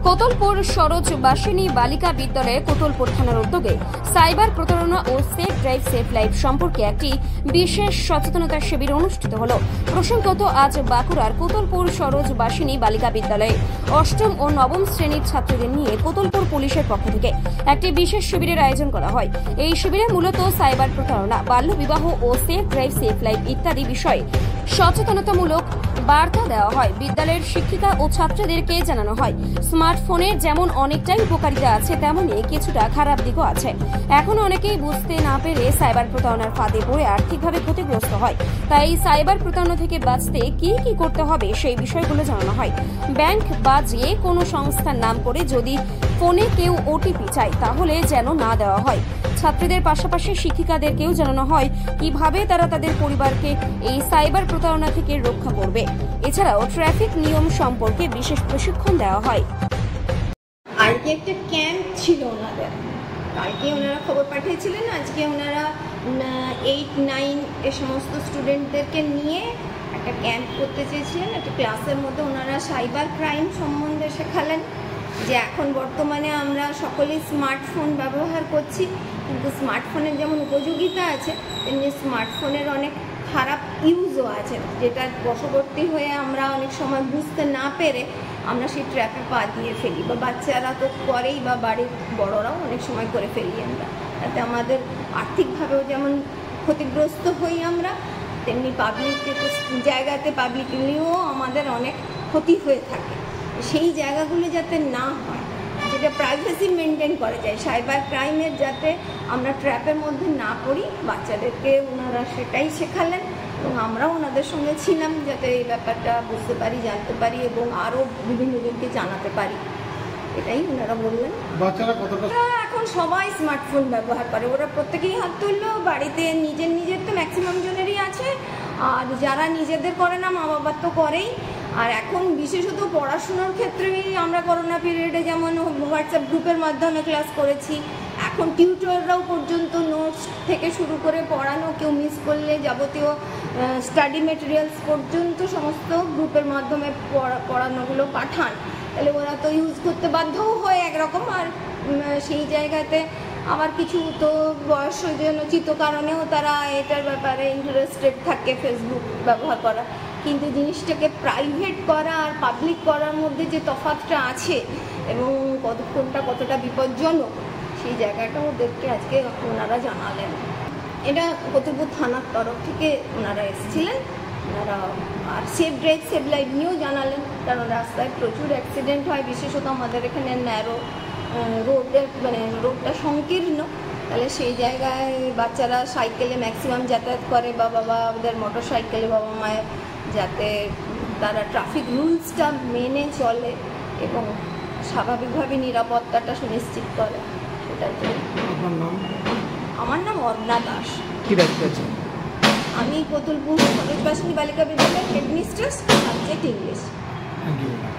কোতলপুর সরোজবাসিনী বালিকা বিদ্যালয়ে কোতলপুর থানার উদ্যোগে সাইবার প্রতারণা ও সেফ ড্রাইভ সেফ লাইফ সম্পর্কে একটি বিশেষ সচেতনতা শিবির অনুষ্ঠিত হল। প্রসঙ্গত আজ বাঁকুড়ার কোতলপুর সরোজবাসিনী বালিকা বিদ্যালয়ে অষ্টম ও নবম শ্রেণীর ছাত্রীদের নিয়ে কোতলপুর পুলিশের পক্ষ থেকে একটি বিশেষ শিবিরের আয়োজন করা হয়। এই শিবিরে মূলত সাইবার প্রতারণা, বাল্যবিবাহ ও সেফ ড্রাইভ সেফ লাইফ ইত্যাদি বিষয়ে সচেতনতামূলক বার্তা দেওয়া হয়। বিদ্যালয়ের শিক্ষিকা ও ছাত্রীদেরকে জানানো হয় স্মার্টফোনের যেমন অনেকটাই উপকারিতা আছে, তেমনই কিছুটা খারাপ দিকও আছে। এখন অনেকেই বুঝতে না পেরে সাইবার প্রতারণার ফাঁদে পড়ে আর্থিকভাবে ক্ষতিগ্রস্ত হয়। তাই সাইবার প্রতারণা থেকে বাঁচতে কি কি করতে হবে সেই বিষয়গুলো জানানো হয়। ব্যাংক বা যে কোনো সংস্থার নাম করে যদি ফোনে কেউ ওটিপি চায় তাহলে যেন না দেওয়া হয়। ছাত্রীদের পাশাপাশি শিক্ষিকাদেরকেও জানানো হয় কিভাবে তারা তাদের পরিবারকে এই সাইবার প্রতারণা থেকে রক্ষা করবে। এছাড়াও ট্রাফিক নিয়ম সম্পর্কে বিশেষ প্রশিক্ষণ দেওয়া হয়। আজকে একটা ক্যাম্প ছিল ওনাদের, কালকে ওনারা খবর পাঠিয়েছিলেন। আজকে ওনারা 8, 9 এ সমস্ত স্টুডেন্টদেরকে নিয়ে একটা ক্যাম্প করতে চেয়েছিলেন। একটা ক্লাসের মধ্যে ওনারা সাইবার ক্রাইম সম্বন্ধে শেখালেন যে এখন বর্তমানে আমরা সকলেই স্মার্টফোন ব্যবহার করছি, কিন্তু স্মার্টফোনের যেমন উপযোগিতা আছে তেমনি স্মার্টফোনের অনেক খারাপ ইউজও আছে, যেটার বশবর্তী হয়ে আমরা অনেক সময় বুঝতে না পেরে আমরা সেই ট্র্যাপে পা দিয়ে ফেলি, বা বাচ্চারা তো করেই, বা বাড়ির বড়রাও অনেক সময় করে ফেলি আমরা। তাতে আমাদের আর্থিকভাবেও যেমন ক্ষতিগ্রস্ত হই আমরা, তেমনি পাবলিক জায়গাতে পাবলিকলিও আমাদের অনেক ক্ষতি হয়ে থাকে। সেই জায়গাগুলো যাতে না হয়, যেটা প্রাইভেসি মেনটেন করা যায়, সাইবার ক্রাইমের যাতে আমরা ট্র্যাপের মধ্যে না পড়ি, বাচ্চাদেরকে ওনারা সেটাই শেখালেন এবং আমরাও ওনাদের সঙ্গে ছিলাম যাতে এই ব্যাপারটা বুঝতে পারি, জানতে পারি এবং আরও বিভিন্ন জনকে জানাতে পারি। এটাই ওনারা বললেন। বাচ্চারা কতটা এখন সবাই স্মার্টফোন ব্যবহার করে, ওরা প্রত্যেকেই হাত তুললো। বাড়িতে নিজের তো ম্যাক্সিমাম জনেরই আছে, আর যারা নিজেদের করে না মা বাবার তো করেই। আর এখন বিশেষত পড়াশোনার ক্ষেত্রেই আমরা করোনা পিরিয়ডে যেমন হোয়াটসঅ্যাপ গ্রুপের মাধ্যমে ক্লাস করেছি, এখন টিউটররাও পর্যন্ত নোটস থেকে শুরু করে পড়ানো, কেউ মিস করলে যাবতীয় স্টাডি মেটেরিয়ালস পর্যন্ত সমস্ত গ্রুপের মাধ্যমে পড়ানোগুলো পাঠান। তাহলে ওরা তো ইউজ করতে বাধ্যও হয় একরকম। আর সেই জায়গাতে আবার কিছু তো বয়সজনিত কারণেও তারা এটার ব্যাপারে ইন্টারেস্টেড থাকে ফেসবুক ব্যবহার করা, কিন্তু জিনিসটাকে প্রাইভেট করা আর পাবলিক করার মধ্যে যে তফাৎটা আছে এবং কোনটা কতটা বিপজ্জনক, সেই জায়গাটা ওদেরকে আজকে ওনারা জানালেন। এটা কোতলপুর থানার তরফ থেকে ওনারা এসেছিলেন। ওনারা আর সেফ ড্রাইভ সেফ লাইফ নিয়েও জানালেন, কারণ রাস্তায় প্রচুর অ্যাক্সিডেন্ট হয়, বিশেষত আমাদের এখানে ন্যারো রোডটা সংকীর্ণ। তাহলে সেই জায়গায় বাচ্চারা সাইকেলে ম্যাক্সিমাম যাতায়াত করে, বা বাবাদের মোটর সাইকেলে বাবা মায়ের, যাতে তারা ট্রাফিক রুলসটা মেনে চলে এবং স্বাভাবিকভাবে নিরাপত্তাটা সুনিশ্চিত করে। সেটার জন্য। আমার নাম অর্ণা দাস। কি দায়িত্ব আছে? আমি কোতলপুর সরোজবাসিনী বালিকা বিদ্যালয়ের headmistress, subject English. Thank you.